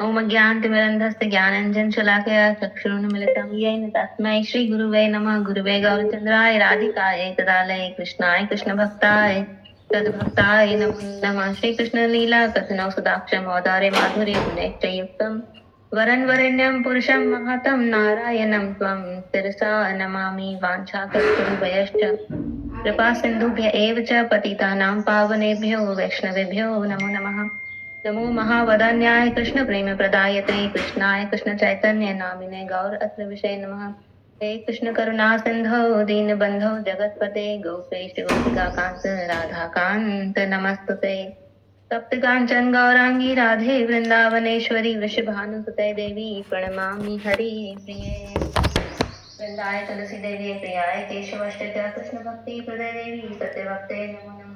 ओम ज्ञानतिमिरन्धस्य ज्ञानाञ्जन शलाकया चक्षुरुन्मीलितं येन तस्मै श्रीगुरुवे नमः। गुरुवे गौरचन्द्राय राधिकाय तदालये कृष्णाय कृष्णभक्ताय तद्भक्ताय नमो नमः। श्रीकृष्णलीला कथनौ सुदाक्षमोदारे माधुर्य गुणैश्चयुक्तं वरं वरेण्यं पुरुषं महतं नारायणं त्वं शिरसा नमामि। वाञ्छाकल्पतरुभ्यश्च कृपा सिन्धुभ्य एव च पतितानां पावनेभ्यो वैष्णवेभ्यो नमो नमः। नमो महावदान्याय कृष्ण प्रेम प्रदायते कृष्णाय कृष्ण चैतन्य नामिने गौर अत्र विषय नमः। हे कृष्ण करुणा सिंधो दीन बंधो जगतपते गोपेश गोपिका कांत राधा कांत नमस्तुते। तप्त कांचन गौरांगी राधे वृंदावनेश्वरी वृषभानुसुते देवी प्रणमामि हरि प्रिये। वृंदाय तुलसी देवी प्रियाय केशवश्च कृष्ण भक्ति प्रदे देवी सत्यभक्ते नमो नमः।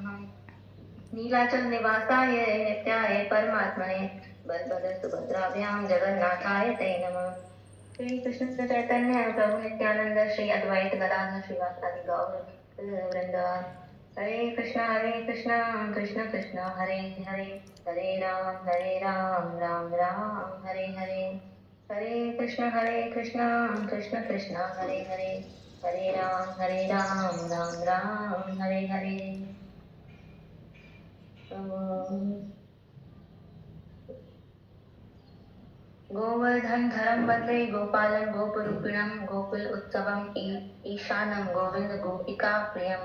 नीलाचल निवासाय नित्याय परमात्मने बलभद्र सुभद्राभ्यां जगन्नाथाय ते नमः। श्री कृष्ण चैतन्य प्रभु नित्यानंद श्री अद्वैत गदाधर श्रीवासादि गौर वृंद। हरे कृष्णा कृष्ण कृष्ण हरे हरे, हरे राम राम राम हरे हरे। हरे कृष्ण कृष्ण कृष्ण हरे हरे, हरे राम राम राम हरे हरे। गोवर्धन धरम बदले गोपालन गोपरूपिणम गोकुल उत्सवम ईशानम गोविंद गोपिका प्रियम।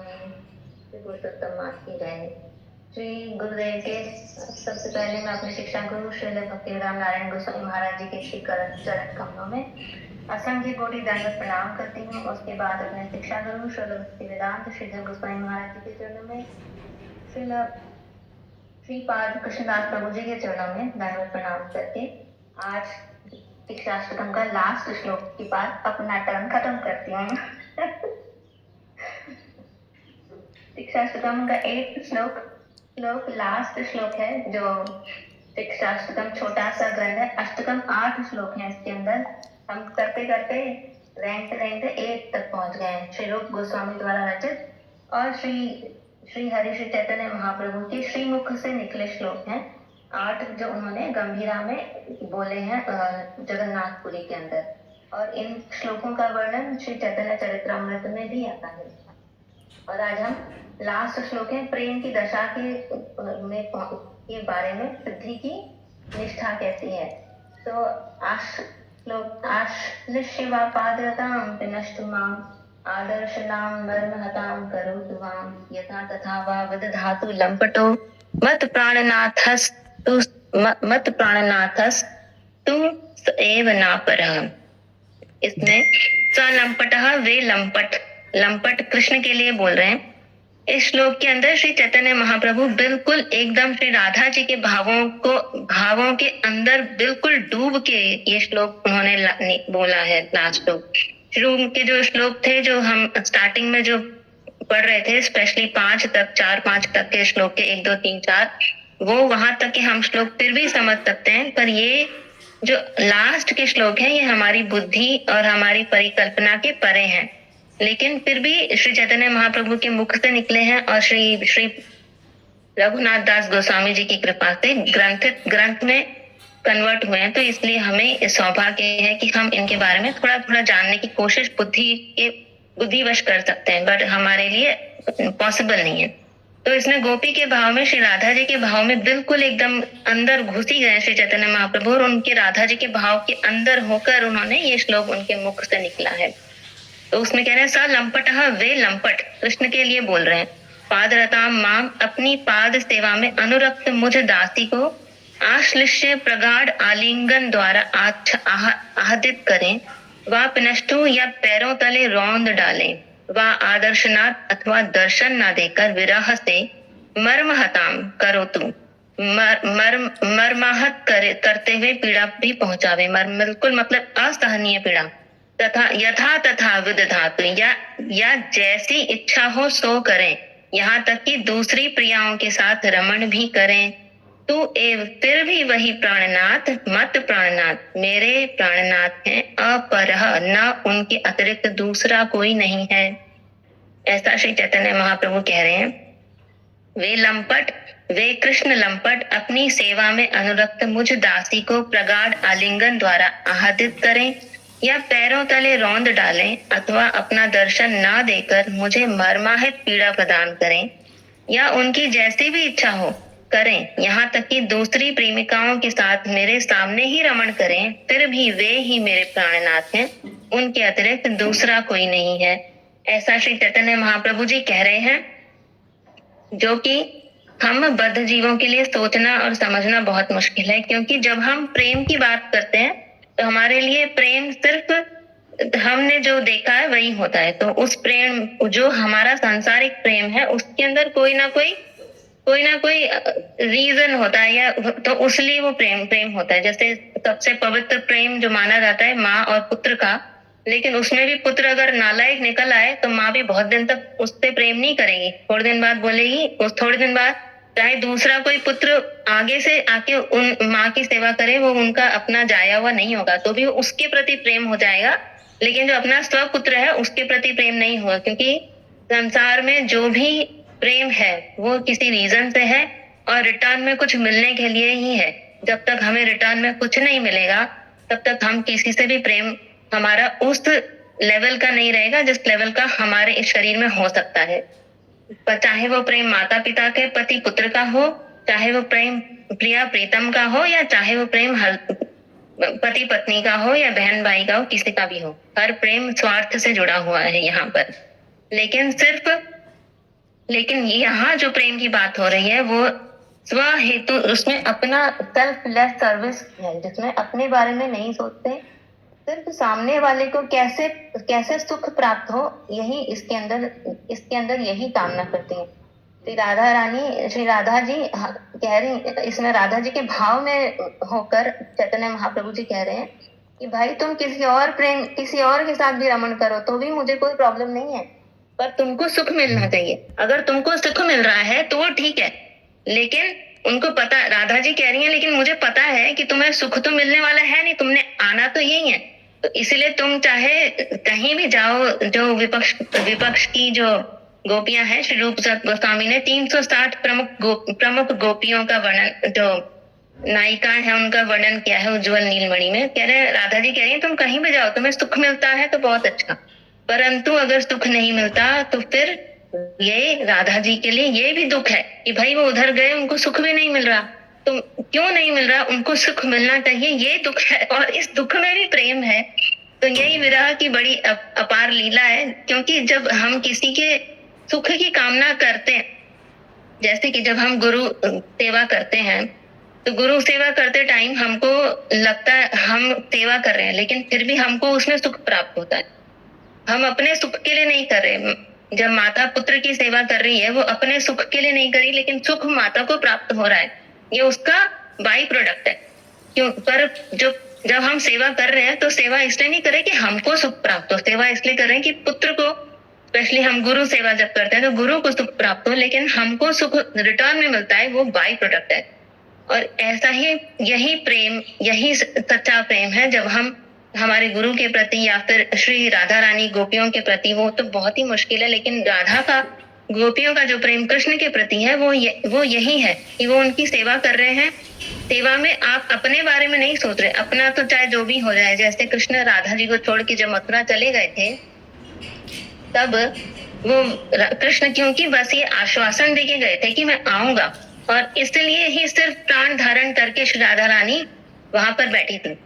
पुरुषोत्तम मास की जय। श्री गुरुदेव के सबसे पहले मैं अपने शिक्षा गुरु श्री भक्तिवेदांत नारायण गोस्वामी महाराज जी के श्री चरण कमलों में असंख्य कोटि दंडवत प्रणाम करती हूँ। उसके बाद अपने शिक्षा गुरु श्री भक्तिवेदांत श्रीधर गोस्वामी महाराज जी के चरणों में श्रीपाद कृष्णदास प्रभु जी के चरणों में दंडवत प्रणाम करके आज शिक्षाष्टकम का लास्ट श्लोक के बाद अपना टर्न खत्म करती हूँ। शिक्षाष्टकम का 8 श्लोक लास्ट श्लोक है। जो शिक्षाष्टकम छोटा सा ग्रंथ है, अष्टकम 8 श्लोक है। इसके अंदर हम करते करते रेंकते 8 तक पहुंच गए हैं। श्री रूप गोस्वामी द्वारा रचित और श्री हरि श्री चैतन्य महाप्रभु के श्रीमुख से निकले श्लोक हैं 8, जो उन्होंने गंभीरा में बोले हैं जगन्नाथपुरी के अंदर। और इन श्लोकों का वर्णन श्री चैतन्य चरित्रामृत में भी आता है। और आज हम लास्ट श्लोक है, प्रेम की दशा के बारे में सिद्धि की निष्ठा कैसी है। तो आश्लिष्यवा पादरतां पिनष्टुमां आदर्शनां मर्महतां करोतु वां यथा तथा वा वदधातु लंपटो मत प्राणनाथस्तु एव नापरः। इसमें स लंपटः वे लंपट कृष्ण के लिए बोल रहे हैं। इस श्लोक के अंदर श्री चैतन्य महाप्रभु बिल्कुल एकदम श्री राधा जी के भावों के अंदर बिल्कुल डूब के ये श्लोक उन्होंने बोला है। लास्ट श्लोक शुरू के जो श्लोक थे, जो हम स्टार्टिंग में जो पढ़ रहे थे, स्पेशली 5 तक 4-5 तक के श्लोक के 1 2 3 4, वो वहां तक के हम श्लोक फिर भी समझ सकते हैं। पर ये जो लास्ट के श्लोक है, ये हमारी बुद्धि और हमारी परिकल्पना के परे हैं। लेकिन फिर भी श्री चैतन्य महाप्रभु के मुख से निकले हैं और श्री रघुनाथ दास गोस्वामी जी की कृपा से ग्रंथ में कन्वर्ट हुए हैं। तो इसलिए हमें सौभाग्य है कि हम इनके बारे में थोड़ा थोड़ा जानने की कोशिश बुद्धिवश कर सकते हैं, बट हमारे लिए पॉसिबल नहीं है। तो इसमें गोपी के भाव में, श्री राधा जी के भाव में बिल्कुल एकदम अंदर घुसी गए श्री चैतन्य महाप्रभु, और उनके राधा जी के भाव के अंदर होकर उन्होंने ये श्लोक उनके मुख से निकला है। तो उसमें कह रहे हैं, स लंपटः वे लंपट कृष्ण के लिए बोल रहे हैं। पादरताम मां, अपनी पाद सेवा में अनुरक्त मुझ दासी को आश्लिष्य प्रगाढ़ आलिंगन द्वारा आहदित करें, वा पिनष्टु या पैरों तले रौंद डालें, वा आदर्शनाथ अथवा दर्शन न देकर विरह से मर्महताम करोतु, मर्माहत करते हुए पीड़ा भी पहुंचावे। बिल्कुल मतलब असहनीय पीड़ा। तथा यथा तथा विदधातु, या जैसी इच्छा हो सो करें, यहाँ तक कि दूसरी प्रियाओं के साथ रमण भी करें। तू एव, फिर भी वही प्राणनाथ, मत प्राणनाथ, मेरे प्राणनाथ हैं, अपरः, न उनके अतिरिक्त दूसरा कोई नहीं है। ऐसा श्री चैतन्य महाप्रभु कह रहे हैं। वे लंपट वे कृष्ण लंपट अपनी सेवा में अनुरक्त मुझ दासी को प्रगाढ़ आलिंगन द्वारा आह्लादित करें या पैरों तले रौंद डालें अथवा अपना दर्शन न देकर मुझे मर्माहित पीड़ा प्रदान करें या उनकी जैसी भी इच्छा हो करें, यहाँ तक कि दूसरी प्रेमिकाओं के साथ मेरे सामने ही रमण करें, फिर भी वे ही मेरे प्राणनाथ हैं, उनके अतिरिक्त दूसरा कोई नहीं है। ऐसा श्री चैतन्य महाप्रभु जी कह रहे हैं, जो कि हम बद्ध जीवों के लिए सोचना और समझना बहुत मुश्किल है, क्योंकि जब हम प्रेम की बात करते हैं तो हमारे लिए प्रेम सिर्फ हमने जो देखा है वही होता है। तो उस प्रेम, जो हमारा सांसारिक प्रेम है, उसके अंदर कोई ना कोई रीजन होता है, या तो उसलिए वो प्रेम होता है। जैसे सबसे पवित्र प्रेम जो माना जाता है माँ और पुत्र का, लेकिन उसमें भी पुत्र अगर नालायक निकल आए तो माँ भी बहुत दिन तक उससे प्रेम नहीं करेगी, थोड़े दिन बाद बोलेगी, उस थोड़े दिन बाद चाहे दूसरा कोई पुत्र आगे से आके उन माँ की सेवा करे, वो उनका अपना जाया हुआ नहीं होगा, तो भी उसके प्रति प्रेम हो जाएगा, लेकिन जो अपना स्वपुत्र है उसके प्रति प्रेम नहीं होगा। क्योंकि संसार में जो भी प्रेम है वो किसी रीजन से है और रिटर्न में कुछ मिलने के लिए ही है। जब तक हमें रिटर्न में कुछ नहीं मिलेगा तब तक हम किसी से भी प्रेम हमारा उस लेवल का नहीं रहेगा जिस लेवल का हमारे इस शरीर में हो सकता है। चाहे वो प्रेम माता पिता के पति पुत्र का हो, चाहे वो प्रेम प्रिया प्रीतम का हो, या चाहे वो प्रेम पति पत्नी का हो या बहन भाई का हो, किसी का भी हो, हर प्रेम स्वार्थ से जुड़ा हुआ है यहाँ पर। लेकिन यहाँ जो प्रेम की बात हो रही है वो स्व हेतु, उसमें अपना सेल्फलेस सर्विस है, जिसमें अपने बारे में नहीं सोचते, सिर्फ सामने वाले को कैसे सुख प्राप्त हो, यही इसके अंदर यही कामना करती है। श्री राधा जी कह रही, इसमें राधा जी के भाव में होकर चैतन्य महाप्रभु जी कह रहे हैं कि भाई तुम किसी और के साथ भी रमण करो तो भी मुझे कोई प्रॉब्लम नहीं है, पर तुमको सुख मिलना चाहिए। अगर तुमको सुख मिल रहा है तो वो ठीक है, लेकिन उनको पता, राधा जी कह रही हैं, लेकिन मुझे पता है कि तुम्हें सुख तो मिलने वाला है नहीं, तुमने आना तो यही है, तो इसलिए तुम चाहे कहीं भी जाओ। जो विपक्ष की जो गोपियां हैं, श्री रूप गोस्वामी ने 360 प्रमुख गोपियों का वर्णन, जो नायिकाएं हैं उनका वर्णन किया है उज्जवल नीलमणि में। कह रहे हैं, राधा जी कह रही है तुम कहीं भी जाओ, तुम्हें सुख मिलता है तो बहुत अच्छा, परंतु अगर सुख नहीं मिलता तो फिर ये राधा जी के लिए ये भी दुख है कि भाई वो उधर गए, उनको सुख भी नहीं मिल रहा। तो क्यों नहीं मिल रहा, उनको सुख मिलना चाहिए, ये दुख है, और इस दुख में भी प्रेम है। तो यही विरह की बड़ी अपार लीला है। क्योंकि जब हम किसी के सुख की कामना करते हैं, जैसे कि जब हम गुरु सेवा करते हैं, तो गुरु सेवा करते टाइम हमको लगता है हम सेवा कर रहे हैं, लेकिन फिर भी हमको उसमें सुख प्राप्त होता है। हम अपने सुख के लिए नहीं कर रहे। जब माता पुत्र की सेवा कर रही है, वो अपने सुख के लिए नहीं करी, लेकिन सुख माता को प्राप्त हो रहा है, ये उसका बाई प्रोडक्ट है। क्यों? पर जब हम सेवा कर रहे हैं तो सेवा इसलिए नहीं करे कि हमको सुख प्राप्त हो, सेवा इसलिए कर रहे हैं कि पुत्र को, स्पेशली हम गुरु सेवा जब करते हैं तो गुरु को सुख प्राप्त हो, लेकिन हमको सुख रिटर्न में मिलता है, वो बाई प्रोडक्ट है। और ऐसा ही यही सच्चा प्रेम है जब हम हमारे गुरु के प्रति या फिर श्री राधा रानी गोपियों के प्रति, वो तो बहुत ही मुश्किल है, लेकिन राधा का गोपियों का जो प्रेम कृष्ण के प्रति है वो यही है कि वो उनकी सेवा कर रहे हैं। सेवा में आप अपने बारे में नहीं सोच रहे, अपना तो चाहे जो भी हो जाए। जैसे कृष्ण राधा जी को छोड़ के जब मथुरा चले गए थे, तब वो कृष्ण क्योंकि बस ये आश्वासन देके गए थे कि मैं आऊंगा, और इसलिए ही सिर्फ प्राण धारण करके श्री राधा रानी वहां पर बैठी थी।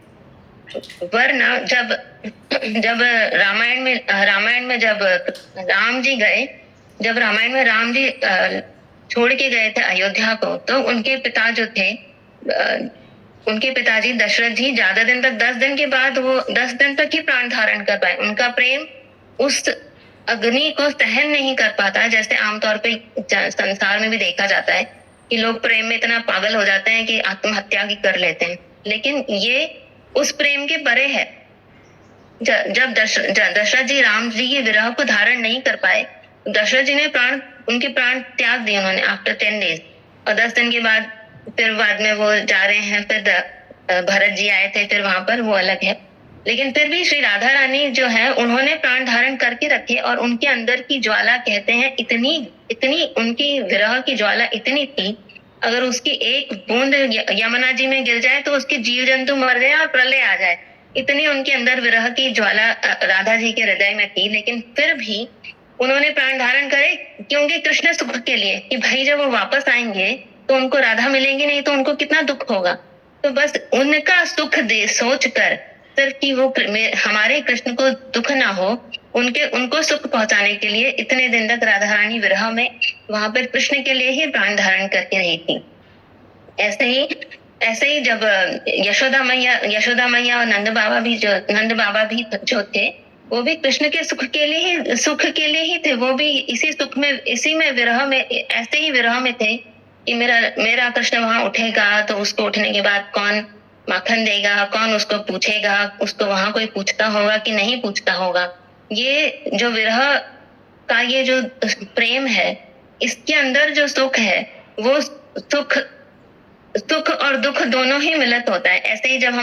वरना जब रामायण में जब राम जी गए, जब रामायण में राम जी छोड़ के गए थे अयोध्या को, तो उनके पिता जो थे, उनके पिताजी दशरथ जी ज्यादा दिन तक, 10 दिन के बाद वो 10 दिन तक ही प्राण धारण कर पाए। उनका प्रेम उस अग्नि को सहन नहीं कर पाता, जैसे आमतौर पे संसार में भी देखा जाता है कि लोग प्रेम में इतना पागल हो जाते हैं कि आत्महत्या की कर लेते हैं। लेकिन ये उस प्रेम के परे है। जब दशरथ जी राम जी के विरह को धारण नहीं कर पाए, दशरथ जी ने उनके प्राण त्याग दिए उन्होंने आफ्टर 10 डेज, और 10 दिन के बाद फिर बाद में वो जा रहे हैं, फिर भरत जी आए थे, फिर वहां पर वो अलग है। लेकिन फिर भी श्री राधा रानी जो है उन्होंने प्राण धारण करके रखे, और उनके अंदर की ज्वाला कहते हैं इतनी उनकी विरह की ज्वाला इतनी थी अगर उसकी एक बूंद यमुना जी में गिर जाए तो उसके जीव जंतु मर जाए और प्रलय आ जाए, इतनी उनके अंदर विरह की ज्वाला राधा जी के हृदय में थी। लेकिन फिर भी उन्होंने प्राण धारण करे, क्योंकि कृष्ण सुख के लिए, कि भाई जब वो वापस आएंगे तो उनको राधा मिलेंगी नहीं तो उनको कितना दुख होगा। तो बस उनका सुख दे सोच कर, सिर्फ कि वो हमारे कृष्ण को दुख ना हो, उनको सुख पहुंचाने के लिए इतने दिन तक राधा रानी विरह में वहां पर कृष्ण के लिए ही प्राण धारण करके रही थी। ऐसे ही जब यशोदा मैया और नंद बाबा भी जो थे, वो भी कृष्ण के सुख के लिए ही थे। वो भी इसी सुख में, इसी में विरह में, ऐसे ही विरह में थे कि मेरा कृष्ण वहां उठेगा तो उसको उठने के बाद कौन माखन देगा, कौन उसको पूछेगा, उसको वहां कोई पूछता होगा कि नहीं पूछता होगा। ये जो विरह का ये जो प्रेम है, इसके अंदर जो सुख है, वो सुख और दुख दोनों ही मिलित होता है। ऐसे ही जब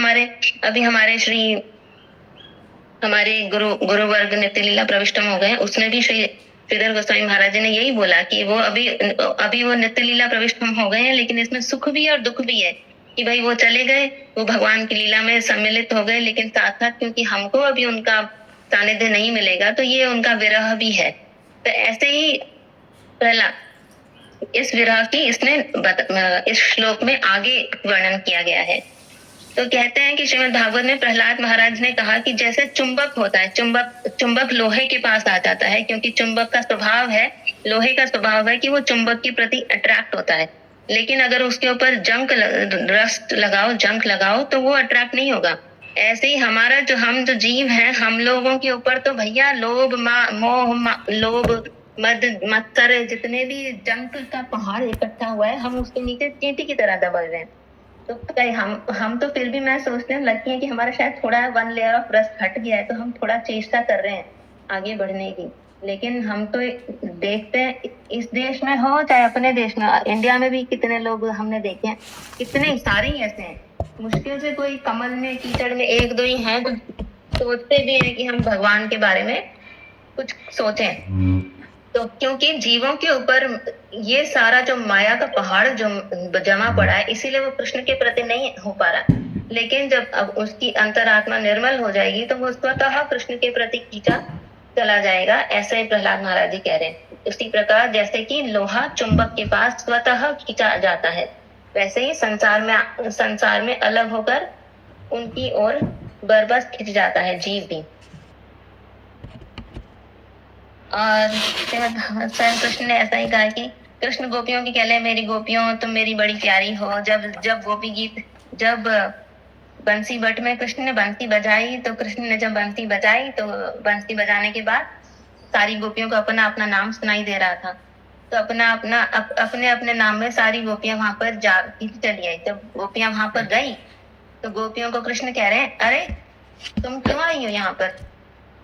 हमारे गुरु वर्ग नित्य लीला प्रविष्टम हो गए, उसने भी श्रीधर गोस्वामी महाराज जी ने यही बोला कि वो अभी वो नित्य लीला प्रविष्टम हो गए हैं, लेकिन इसमें सुख भी और दुख भी है कि भाई वो चले गए, वो भगवान की लीला में सम्मिलित हो गए, लेकिन साथ साथ क्योंकि हमको अभी उनका सानिध्य नहीं मिलेगा तो ये उनका विरह भी है। तो ऐसे ही पहला इस विरह की इस श्लोक में आगे वर्णन किया गया है। तो कहते हैं कि श्रीमद् भागवत में प्रहलाद महाराज ने कहा कि जैसे चुंबक होता है, चुंबक लोहे के पास आ जाता है, क्योंकि चुंबक का स्वभाव है, लोहे का स्वभाव है कि वो चुंबक के प्रति अट्रैक्ट होता है। लेकिन अगर उसके ऊपर जंक लगाओ तो वो अट्रैक्ट नहीं होगा। ऐसे ही हम जो जीव हैं, हम लोगों के ऊपर तो भैया लोभ लोभ मत्सर जितने भी जंक का पहाड़ इकट्ठा हुआ है, हम उसके नीचे चींटी की तरह दबा रहे हैं। तो हम तो फिर भी मैं सोचते हैं लकी है कि हमारा शायद थोड़ा 1 लेयर ऑफ रस्ट हट गया है, तो हम थोड़ा चेष्टा कर रहे हैं आगे बढ़ने की। लेकिन हम तो देखते हैं इस देश में हो चाहे अपने देश में, इंडिया में भी कितने लोग हमने देखे हैं, कितने सारे ही ऐसे हैं, मुश्किल से कोई कमल में कीचड़ में 1-2 ही हैं तो सोचते भी हैं कि हम भगवान के बारे में कुछ सोचें। तो क्योंकि जीवों के ऊपर ये सारा जो माया का पहाड़ जो जमा पड़ा है, इसीलिए वो कृष्ण के प्रति नहीं हो पा रहा। लेकिन जब अब उसकी अंतरात्मा निर्मल हो जाएगी तो वो स्वतः कृष्ण के प्रति खींचा चला जाएगा। ऐसे ही प्रहलाद महाराज जी कह रहे हैं। उसी प्रकार जैसे कि लोहा चुंबक के पास स्वतः खींचा जाता है, वैसे ही संसार में अलग होकर उनकी ओर बरबस खिंच जाता है जीव भी। और स्वयं कृष्ण ने ऐसा ही कहा कि कृष्ण गोपियों की कहले मेरी गोपियों तुम मेरी बड़ी प्यारी हो। जब गोपी गीत, जब बंसी बट में कृष्ण ने बंसी बजाई, तो कृष्ण ने जब बंसी बजाई तो बंसी बजाने के बाद सारी गोपियों को अपना अपना नाम सुनाई दे रहा था। तो अपने अपने नाम में सारी गोपियां वहां पर चली आई। जब गोपियां वहां पर गई तो गोपियों को कृष्ण कह रहे हैं, अरे तुम क्यों आई हो यहाँ पर?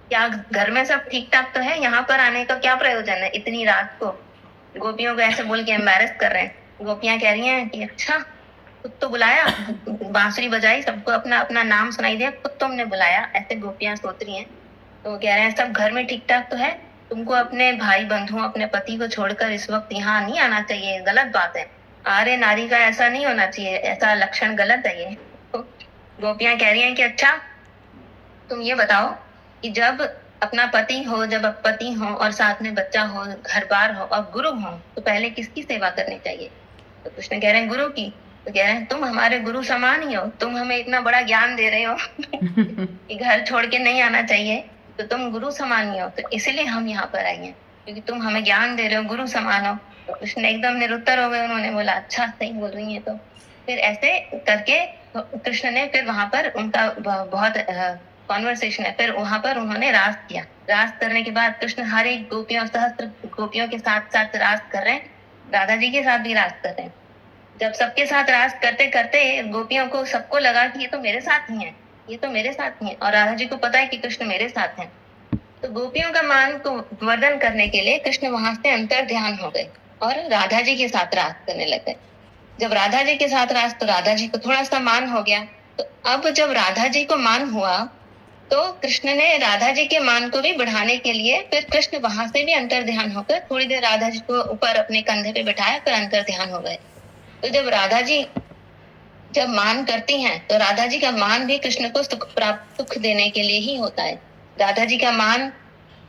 क्या घर में सब ठीक ठाक तो है? यहाँ पर आने का क्या प्रयोजन है इतनी रात को? गोपियों को ऐसे बोल के एम्बैरेस कर रहे हैं। गोपियां कह रही हैं कि अच्छा खुद तो बुलाया, बांसुरी बजाई, सबको अपना अपना नाम सुनाई दिया, खुद तुमने बुलाया, ऐसे गोपियां सोच रही हैं। तो कह रहे हैं सब घर में ठीक ठाक तो है, तुमको अपने भाई बंधुओं अपने पति को छोड़कर इस वक्त यहाँ नहीं आना चाहिए, गलत बात है। आर्य नारी का ऐसा नहीं होना चाहिए, ऐसा लक्षण गलत है ये। तो गोपियां कह रही हैं कि अच्छा तुम ये बताओ कि जब अपना पति हो, जब पति हो और साथ में बच्चा हो, घर बार हो और गुरु हो, तो पहले किसकी सेवा करनी चाहिए? तो कृष्ण कह रहे हैं गुरु की। तो कह रहे हैं तुम हमारे गुरु समान ही हो, तुम हमें इतना बड़ा ज्ञान दे रहे हो कि घर छोड़ के नहीं आना चाहिए, तो तुम गुरु समान ही हो, तो इसीलिए हम यहाँ पर आए हैं, क्योंकि तुम हमें ज्ञान दे रहे हो, गुरु समान हो। तो कृष्ण एकदम निरुत्तर हो गए। उन्होंने बोला अच्छा सही बोल रही है। तो फिर ऐसे करके कृष्ण ने फिर वहां पर उनका बहुत कॉन्वर्सेशन है, फिर वहां पर उन्होंने रास किया। रास करने के बाद कृष्ण हर एक गोपियों, सहस्त्र गोपियों के साथ साथ रास कर रहे हैं, राधा जी के साथ भी रास कर रहे हैं। जब सबके साथ रास करते करते गोपियों को सबको लगा कि ये तो मेरे साथ ही हैं, ये तो मेरे साथ ही हैं, और राधा जी को पता है कि कृष्ण मेरे साथ हैं। तो गोपियों का मान को वर्धन करने के लिए कृष्ण वहां से अंतर ध्यान हो गए और राधा जी के साथ रास करने लगे। जब राधा जी के साथ रास, तो राधा जी को थोड़ा सा मान हो गया। तो अब जब राधा जी को मान हुआ तो कृष्ण ने राधा जी के मान को भी बढ़ाने के लिए फिर कृष्ण वहां से भी अंतर ध्यान होकर थोड़ी देर राधा जी को ऊपर अपने कंधे पे बैठाया, फिर अंतर ध्यान हो गए। तो जब राधा जी जब मान करती हैं तो राधा जी का मान भी कृष्ण को सुख देने के लिए ही होता है। राधा जी का मान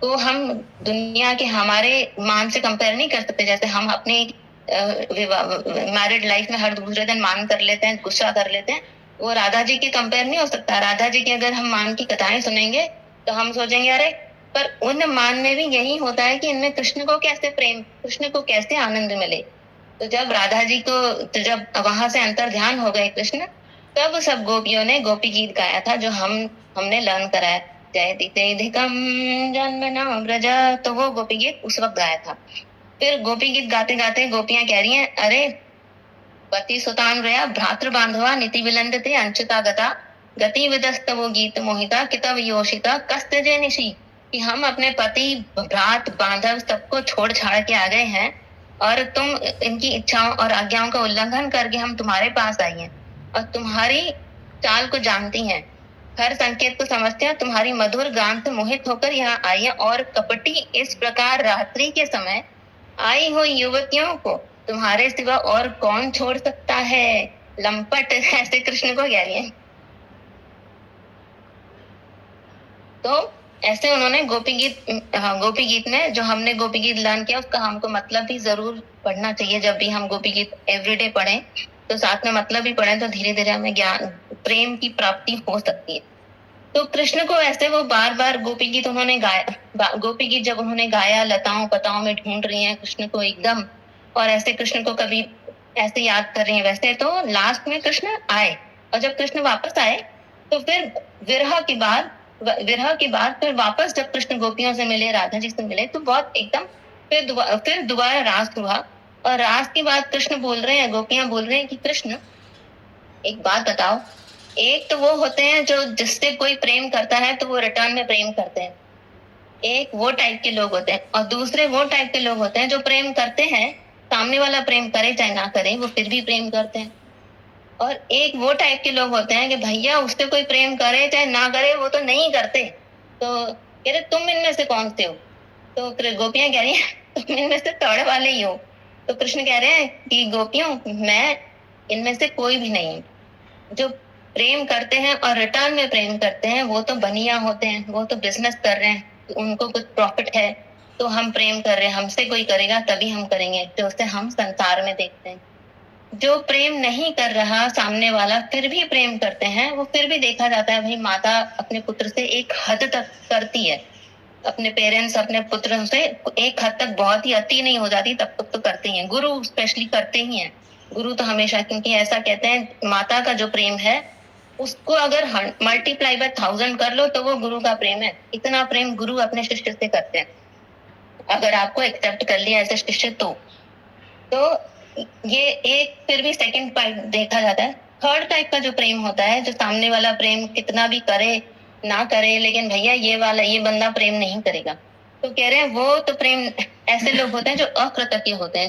को हम दुनिया के हमारे मान से कंपेयर नहीं कर सकते। जैसे हम अपनी मैरिड लाइफ में हर दूसरे दिन मान कर लेते हैं, गुस्सा कर लेते हैं, वो राधा जी के कंपेयर नहीं हो सकता। राधा जी की अगर हम मान की कथाएं सुनेंगे तो हम सोचेंगे अरे पर उन मान में भी यही होता है कि इनमें कृष्ण को कैसे प्रेम, कृष्ण को कैसे आनंद मिले। तो जब राधा जी को, तो जब वहां से अंतर ध्यान हो गए कृष्ण, तब सब गोपियों ने गोपी गीत गाया था जो हमने लर्न कराया। जयतिधिकम जन्मना व्रज, तो वो गोपी गीत उस वक्त गाया था। फिर गोपी गीत गाते गाते गोपियां कह रही हैं अरे पति सुतान रया भ्रातृ बांधवा नीति विलंदते अंशता गता गति विदस्त वो गीत मोहिता कितव योषिता कस्तजे निशि, कि हम अपने पति भ्रात बांधव सबको छोड़ छाड़ के आ गए हैं और तुम इनकी इच्छाओं और आज्ञाओं का उल्लंघन करके हम तुम्हारे पास आई हैं और तुम्हारी चाल को जानती हैं, हर संकेत को समझते हैं, तुम्हारी मधुर गान से मोहित होकर यहाँ आई है और कपटी इस प्रकार रात्रि के समय आई हुई युवतियों को तुम्हारे सिवा और कौन छोड़ सकता है। लंपट, ऐसे कृष्ण को कह रही है। तो ऐसे उन्होंने गोपी गीत में जो हमने गोपी गीत लर्न किया उसका हमको मतलब भी जरूर पढ़ना चाहिए। जब भी हम गोपी गीत एवरीडे पढ़ें तो साथ में मतलब भी पढ़ें, तो धीरे धीरे हमें ज्ञान प्रेम की प्राप्ति हो सकती है। तो कृष्ण को ऐसे वो बार बार गोपी गीत उन्होंने गाया, गोपी गीत जब उन्होंने गाया, लताओं पताओं में ढूंढ रही हैं कृष्ण को एकदम, और ऐसे कृष्ण को कभी ऐसे याद कर रही हैं वैसे, तो लास्ट में कृष्ण आए और जब कृष्ण वापस आए तो फिर विरह के बाद फिर वापस जब कृष्ण गोपियों से मिले, राधा जी से मिले, तो बहुत एकदम फिर दोबारा रास हुआ। और रास के बाद कृष्ण बोल रहे हैं, गोपियां बोल रहे हैं कि कृष्ण एक बात बताओ, एक तो वो होते हैं जो जिससे कोई प्रेम करता है तो वो रिटर्न में प्रेम करते हैं, एक वो टाइप के लोग होते हैं, और दूसरे वो टाइप के लोग होते हैं जो प्रेम करते हैं, सामने वाला प्रेम करे चाहे ना करे वो फिर भी प्रेम करते हैं। और एक वो टाइप के लोग होते हैं कि भैया उससे कोई प्रेम करे चाहे ना करे वो तो नहीं करते। तो कह रहे तुम इनमें से कौन से हो? तो गोपियां कह रही हैं तुम इनमें से थर्ड वाले ही हो। तो कृष्ण कह रहे हैं कि गोपियों मैं इनमें से कोई भी नहीं हूँ। जो प्रेम करते हैं और रिटर्न में प्रेम करते हैं वो तो बनिया होते हैं, वो तो बिजनेस कर रहे हैं, उनको कुछ प्रॉफिट है तो हम प्रेम कर रहे हैं, हमसे कोई करेगा तभी हम करेंगे, जो उसे हम संसार में देखते हैं। जो प्रेम नहीं कर रहा सामने वाला फिर भी प्रेम करते हैं, वो फिर भी देखा जाता है भाई माता अपने पुत्र से एक हद तक करती है, अपने पेरेंट्स अपने पुत्र से एक हद तक, बहुत ही अति नहीं हो जाती तब तक तो करते ही हैं। गुरु स्पेशली करते ही हैं, गुरु तो हमेशा, क्योंकि ऐसा कहते हैं माता का जो प्रेम है उसको अगर मल्टीप्लाई बाय 1000 कर लो तो वो गुरु का प्रेम है। इतना प्रेम गुरु अपने शिष्य से करते हैं, अगर आपको एक्सेप्ट कर लिया ऐसे शिष्य तो ये एक फिर भी सेकंड टाइप देखा जाता है। थर्ड टाइप का जो प्रेम होता है, जो सामने वाला प्रेम कितना भी करे ना करे लेकिन भैया ये बंदा प्रेम नहीं करेगा, तो कह रहे हैं वो तो प्रेम ऐसे लोग होते हैं जो अकृतज्ञ होते हैं,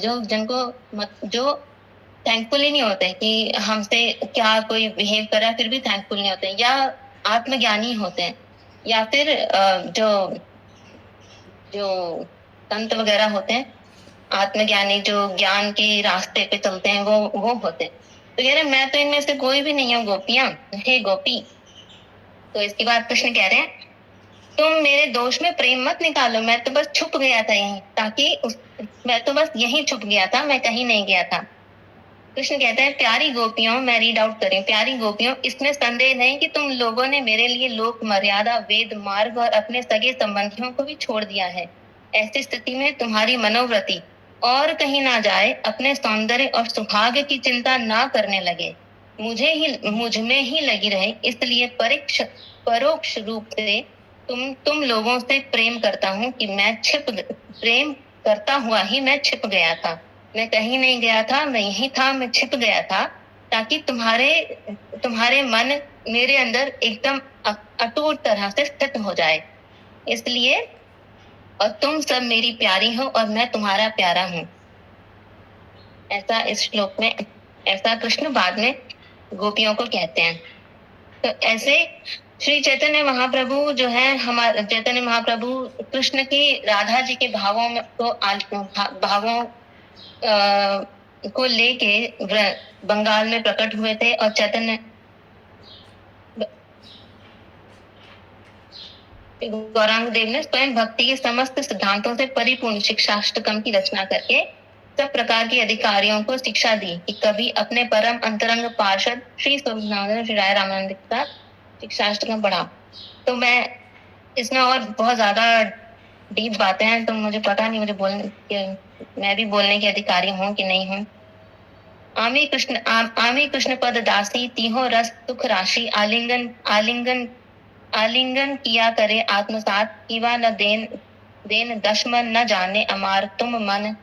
जो थैंकफुल ही नहीं होते कि हमसे क्या कोई बिहेव करा फिर भी थैंकफुल नहीं होते, या आत्मज्ञानी होते हैं, या फिर जो जो संत वगैरह होते हैं आत्मज्ञानी, जो ज्ञान के रास्ते पे चलते हैं, वो होते हैं। तो कह रहे मैं तो इनमें से कोई भी नहीं हूँ गोपियां, हे गोपी। तो इसके बाद कृष्ण कह रहे हैं तुम मेरे दोष में प्रेम मत निकालो, मैं तो बस छुप गया था यहीं, मैं तो बस यहीं छुप गया था, मैं कहीं नहीं गया था। कृष्ण कहते हैं प्यारी गोपियों, मैं रीड आउट करी, प्यारी गोपियों, इसमें संदेह नहीं कि तुम लोगों ने मेरे लिए लोक मर्यादा, वेद मार्ग और अपने सगे संबंधियों को भी छोड़ दिया है। ऐसी स्थिति में तुम्हारी मनोवृत्ति और कहीं ना जाए, अपने सौंदर्य और सुहाग की चिंता ना करने लगे, मुझ में ही लगी रहे, इसलिए परोक्ष रूप से तुम लोगों से प्रेम करता हूँ कि प्रेम करता हुआ ही मैं छिप गया था, मैं कहीं नहीं गया था, मैं यही था, मैं छिप गया था, ताकि तुम्हारे मन मेरे अंदर एकदम अटूट तरह से स्थित हो जाए। इसलिए और तुम सब मेरी प्यारी हो और मैं तुम्हारा प्यारा हूँ। ऐसा इस श्लोक में, ऐसा कृष्ण बाद में गोपियों को कहते हैं। तो ऐसे श्री चैतन्य महाप्रभु जो है, हमारे चैतन्य महाप्रभु कृष्ण की राधा जी के भावों में को भावों को लेके बंगाल में प्रकट हुए थे और चैतन्य गौरांग देव ने स्वयं भक्ति के समस्त सिद्धांतों से परिपूर्ण शिक्षाष्टकम की रचना करके सब प्रकार के अधिकारियों को शिक्षा दी कि कभी अपने परम अंतरंग पार्षद श्री स्वामीनाथन श्री राय रामानंद के साथ शिक्षाष्टकम पढ़ा। तो मैं इसमें और बहुत ज्यादा डीप बातें हैं, तो मुझे पता नहीं मुझे मैं भी बोलने की अधिकारी हूँ कि नहीं हूँ। आमी कृष्ण पद दासी तीहो रस सुख राशि आलिंगन आलिंगन आलिंगन किया करे आत्मसात कीवा न देन दशमन न जाने अमार तुम मन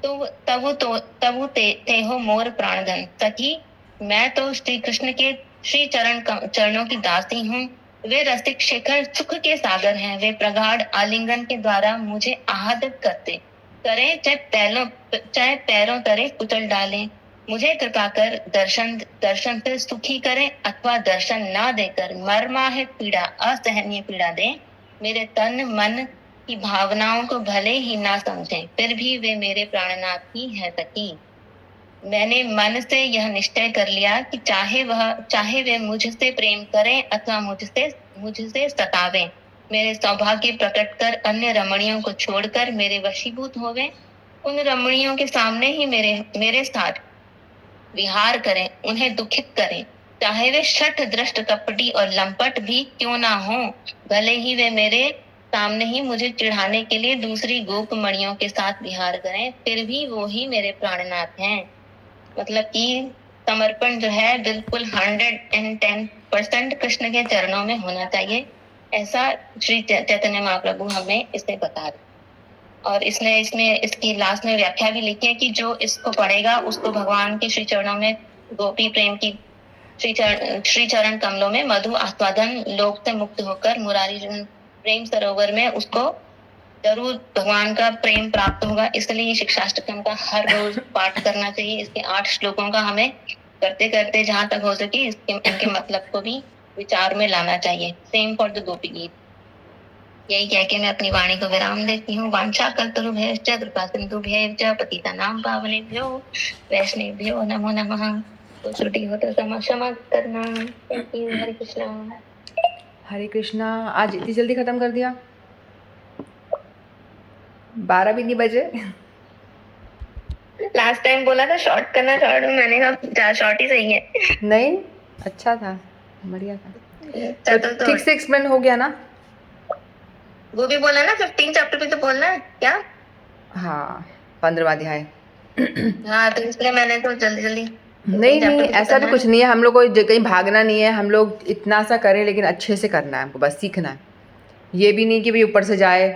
तबु ते हो मोर प्राणधन। सखी मैं तो श्री कृष्ण के श्री चरणों की दासी हूँ। वे रसिक शेखर सुख के सागर हैं। वे प्रगाढ़ आलिंगन के द्वारा मुझे आहत करें चाहे पैरों तरे कुचल डालें। मुझे कृपा कर दर्शन से सुखी करें अथवा दर्शन ना देकर मर्माहित पीड़ा असहनीय पीड़ा दें। मेरे तन मन की भावनाओं को भले ही ना समझें, फिर भी वे मेरे प्राणनाथ ही है सखी। मैंने मन से यह निश्चय कर लिया कि चाहे वे मुझसे प्रेम करें अथवा मुझसे सतावें, मेरे सौभाग्य प्रकट कर अन्य रमणियों को छोड़कर मेरे वशीभूत होवें। उन रमणियों के सामने ही मेरे साथ विहार करें, उन्हें दुखित करें, चाहे वे शठ दृष्ट कपटी और लंपट भी क्यों ना हो। भले ही वे मेरे सामने ही मुझे चिढ़ाने के लिए दूसरी गोप मणियों के साथ विहार करें, फिर भी वो ही मेरे प्राणनाथ हैं। मतलब कि समर्पण जो है बिल्कुल 110% कृष्ण के चरणों में होना चाहिए, ऐसा श्री चैतन्य महाप्रभु हमें इसे बता रहे। और इसने इसकी लास्ट में व्याख्या भी लिखी है कि जो इसको पढ़ेगा उसको भगवान के श्री चरणों में गोपी प्रेम की श्री चरण कमलों में मधु आस्वादन लोक से मुक्त होकर मुरारी प्रेम सरोवर में उसको जरूर भगवान का प्रेम प्राप्त होगा। इसलिए शिक्षाष्टकम का हर रोज पाठ करना चाहिए। इसके 8 श्लोकों का हमें करते करते जहां तक हो सके इनके मतलब को भी विचार में लाना चाहिए। सेम फॉर द गोपी गीत। यही कह के मैं अपनी वाणी को विराम देती हूँ। वांछा कल्पतरुभ्यश्च कृपा सिन्धुभ्यश्च पतितानां पावनेभ्यो वैष्णवेभ्यो नमो नमः। तो त्रुटि हो तो क्षमा करना। Thank you. हरे कृष्णा। हरे कृष्णा। आज इतनी जल्दी खत्म कर दिया? 12 भी नहीं बजे। लास्ट टाइम बोला था शॉर्ट करना, शॉर्ट मैंने कहा शॉर्ट ही सही है। नहीं, अच्छा था, बढ़िया था। तो ठीक से एक्सप्लेन हो गया ना? वो भी बोला ना 15 चैप्टर पे तो बोलना है क्या? हाँ, 15वां अध्याय। हाँ, तो इसलिए मैंने तो जल्दी नहीं ऐसा भी कुछ नहीं है। हम लोग को कहीं भागना नहीं है। हम लोग इतना सा करें लेकिन अच्छे से करना है हमको, बस सीखना है। ये भी नहीं कि भाई ऊपर से जाए,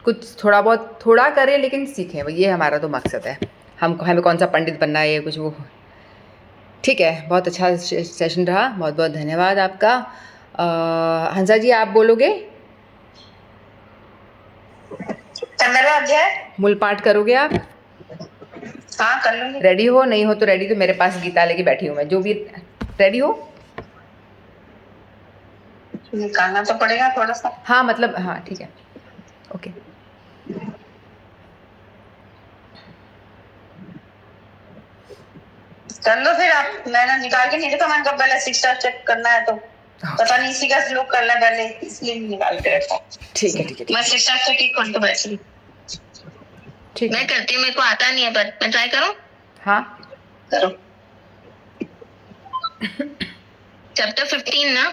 कुछ थोड़ा करें लेकिन सीखें, ये हमारा तो मकसद है। हमें कौन सा पंडित बनना है, ये कुछ वो। ठीक है, बहुत अच्छा सेशन रहा। बहुत बहुत धन्यवाद आपका। हंसा जी आप बोलोगे? 15वां अध्याय मूल पाठ करोगे आप? हाँ, कर लूंगी। रेडी हो? नहीं हो तो रेडी तो मेरे पास गीता लेके बैठी हूँ मैं। जो भी रेडी हो निकालना तो पड़ेगा थोड़ा सा। हाँ मतलब हाँ ठीक है, ओके। कर लो फिर आप। मैंने निकाल के नहीं देखा, मैंने कहा पहले 6 स्टार चेक करना है तो पता नहीं इसी का श्लोक करना पहले, इसलिए निकाल के रखा। ठीक है ठीक है। मैं 6 स्टार चेक कर तो बैठी। ठीक, मैं करती हूँ, मेरे को आता नहीं है पर मैं ट्राई करूँ। हाँ करो। चैप्टर 15 ना।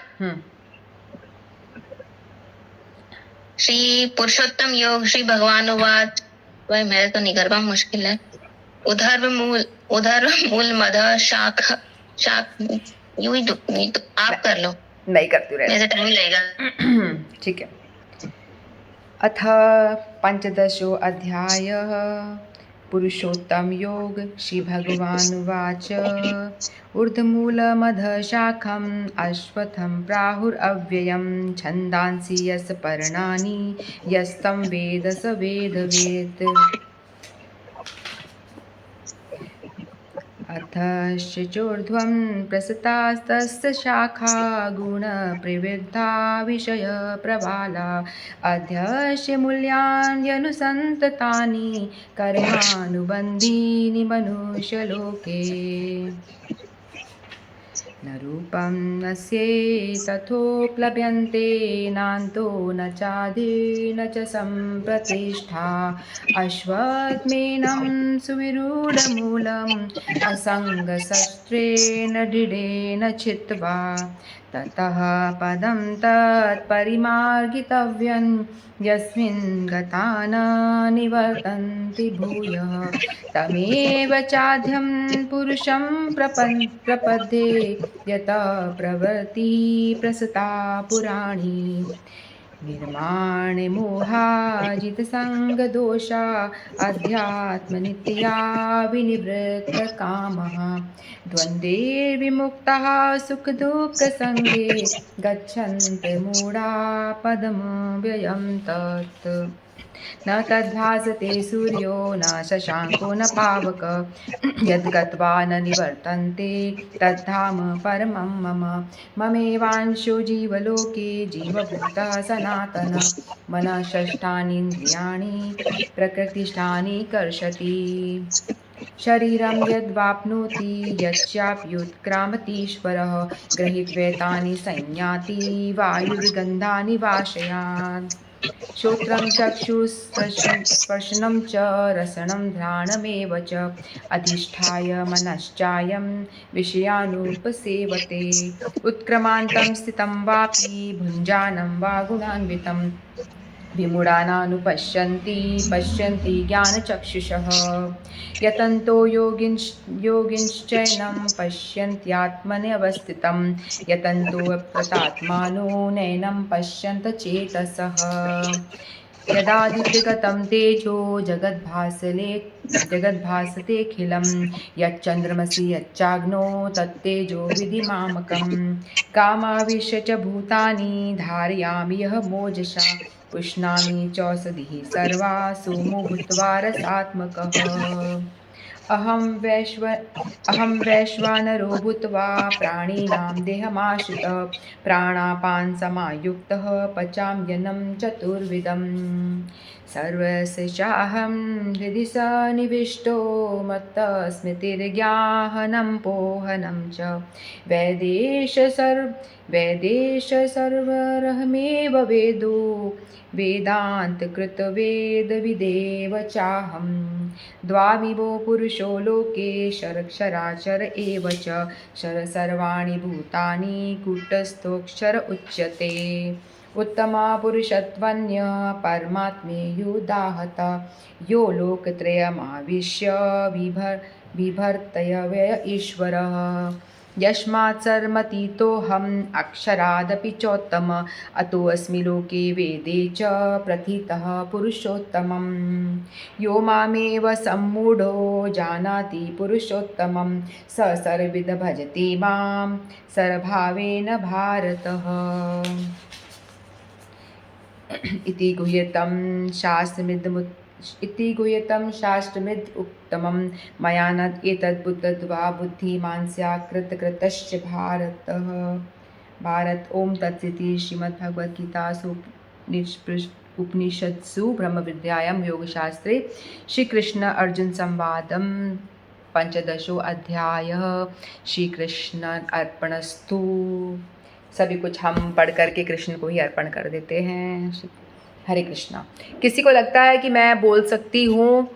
श्री पुरुषोत्तम योग श्री भगवान उवाच। भाई मेरे तो नहीं कर पाऊँ, मुश्किल है। उधर मूल मध शाख यूं ही तो आप कर लो। नहीं करती हूँ, मेरे टाइम लगेगा। ठीक है। अथ 15 अध्यायः पुरुषोत्तम योग श्री भगवानुवाच। ऊर्ध्वमूलमधशाखम् अश्वत्थं प्राहुरव्ययं छन्दांसि यस्य पर्णानि यस्तं वेद स वेदवेत्। अथश्च चोर्ध्वं प्रसृतास्तस्य शाखा गुणप्रवृद्धा विषयप्रबाला अध्यस्य मूल्यान्यनुसन्ततानि कर्मानुबन्धीनि मनुष्यलोके न रूपं नस्येतथोपलभ्यन्ते नान्तो न चादिर्न च सम्प्रतिष्ठा अश्वत्थमेनं सुविरूढमूलम् असङ्गशस्त्रेण दृढेन छित्त्वा ततः पदं तत्परिमार्गितव्यं यस्मिन् गता न निवर्तन्ति भूयः तमेव चाद्यं पुरुषं प्रपद्ये यतः प्रवृत्तिः प्रसृता पुराणी निर्माणे मोहाजितसङ्गदोषा अध्यात्मनित्या विनिवृत्तकामः द्वन्द्वैर्विमुक्ताः सुखदुःखसङ्गे गच्छन्ति मूढा पदमव्ययं तत् न तद्भासते सूर्यो न शशाङ्को न पावक यद्गत्वा न निवर्तन्ते तद्धाम परमं मम ममेवांशो जीवलोके जीवभूतः सनातन मनः षष्ठानीन्द्रियाणि प्रकृतिष्ठानि कर्षति शरीरं यद्वाप्नोति यच्चाप्युत्क्रामतीश्वरः गृहीत्वैतानि संयाति वायुर्गन्धानि वाशयात् श्रोत्रं चक्षुस्पर्शनं च रसनं घ्राणमेव च अधिष्ठाय मनश्चायं विषयानुपसेवते उत्क्रमान्तं स्थितं वापि भुञ्जानं वा गुणान्वितं विमूढानानुपश्यन्ति पश्यन्ति ज्ञानचक्षुषः यतन्तो योगिंश्चैनं पश्यन्त्यात्मन्यवस्थितं यतन्तो कृतात्मानो नैनं पश्यन्त चेतसः यदादित्यगतं तेजो जगद्भासतेऽखिलं यच्चन्द्रमसि यच्चाग्नो तत्तेजो विधिमामकं कामाविश्य च भूतानि धारयामि यः मोजसा पुष्णामि चौषधिः सर्वा सोमो भूत्वा रसात्मकः अहं वैश्वानरो भूत्वा प्राणिनां देहमाश्रितः प्राणापानसमायुक्तः पचाम्यन्नं चतुर्विधम् सर्वस्य चाहं हृदि सन्निविष्टो मत्तस्मृतिर्ज्ञाहनं पोहनं च वैदेश सर्वरहमेव वेदो वेदान्तकृतवेदविदेव चाहं द्वाविभो पुरुषो लोके क्षरक्षराक्षर एव च क्षर सर्वाणि भूतानि कूटस्थोऽक्षर उच्यते उत्तमा पुरुषत्वन्य परमात्मेयुदाहत यो लोकत्रयमाविश्य बिभर्तयव्य ईश्वरः यस्मात् सर्वमतीतोऽहम् अक्षरादपि चोत्तम अतोऽस्मि लोके वेदे च प्रथितः पुरुषोत्तमम् यो मामेव सम्मूढो जानाति पुरुषोत्तमं स सर्वविद भजति मां सर्वभावेन भारतः इति गुह्यतं शास्त्रमिद उक्तमं मया न एतद्बुद्ध्वा बुद्धिमान् स्यात् कृतकृतश्च भारत ओम तत्सदिति श्रीमद्भगवद्गीतासु उपनिषत्सु ब्रह्मविद्यायां योगशास्त्रे श्रीकृष्ण अर्जुन संवादं 15वां अध्यायः श्रीकृष्ण अर्पणस्तु। सभी कुछ हम पढ़ करके कृष्ण को ही अर्पण कर देते हैं। हरे कृष्णा। किसी को लगता है कि मैं बोल सकती हूँ,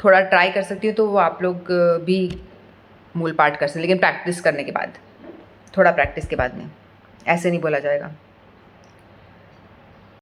थोड़ा ट्राई कर सकती हूँ, तो वो आप लोग भी मूल पाठ कर सकते, लेकिन प्रैक्टिस करने के बाद, थोड़ा प्रैक्टिस के बाद में, ऐसे नहीं बोला जाएगा।